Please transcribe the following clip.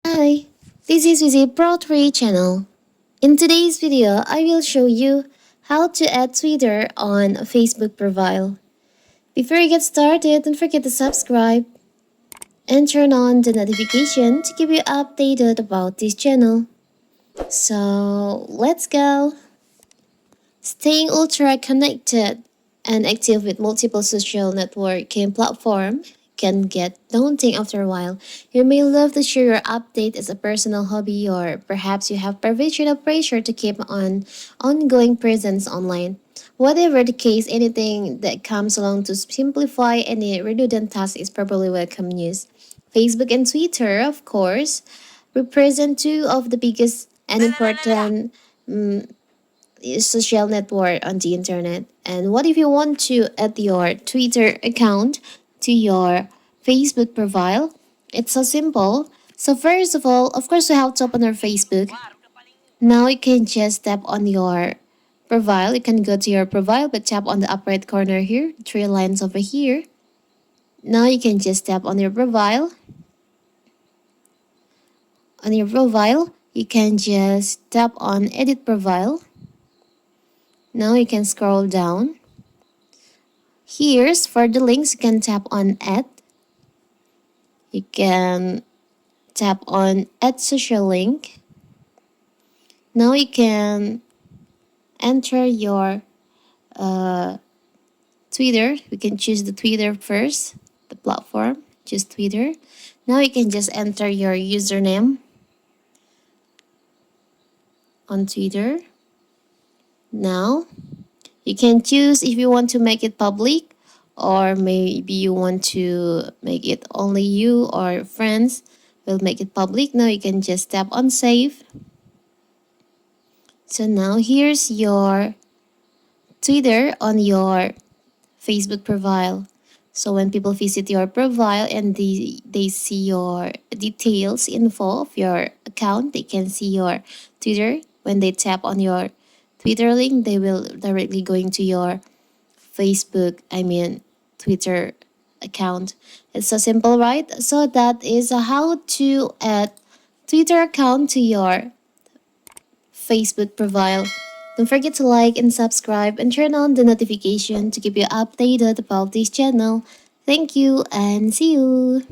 Hi, this is Visit Pro 3 channel. In today's video, I will show you how to add Twitter on a Facebook profile. Before you get started, don't forget to subscribe and turn on the notification to keep you updated about this channel. So, let's go! Staying ultra connected and active with multiple social networking platforms can get daunting after a while. You may love to share your update as a personal hobby, or perhaps you have pervasive pressure to keep on ongoing presence online. Whatever the case, anything that comes along to simplify any redundant task is probably welcome news. Facebook and Twitter, of course, represent two of the biggest and important social network on the internet. And what if you want to add your Twitter account to your Facebook profile? It's so simple. So first of all, of course, we have to open our Facebook. Now you can just tap on your profile. You can go to your profile, but tap on the upper right corner here, three lines over here. Now you can just tap on your profile. On your profile, you can just tap on edit profile. Now you can scroll down. Here's for the links, you can tap on add. You can tap on add social link. Now you can enter your Twitter. We can choose the Twitter first, the platform, choose Twitter. Now you can just enter your username on Twitter. Now you can choose if you want to make it public, or maybe you want to make it only you or friends will make it public. Now you can just tap on save. So now here's your Twitter on your Facebook profile. So when people visit your profile and they see your details, info of your account, they can see your Twitter. When they tap on your Twitter link, they will directly going to your Twitter account. It's so simple, right? So that is how to add Twitter account to your Facebook profile. Don't forget to like and subscribe and turn on the notification to keep you updated about this channel. Thank you and see you!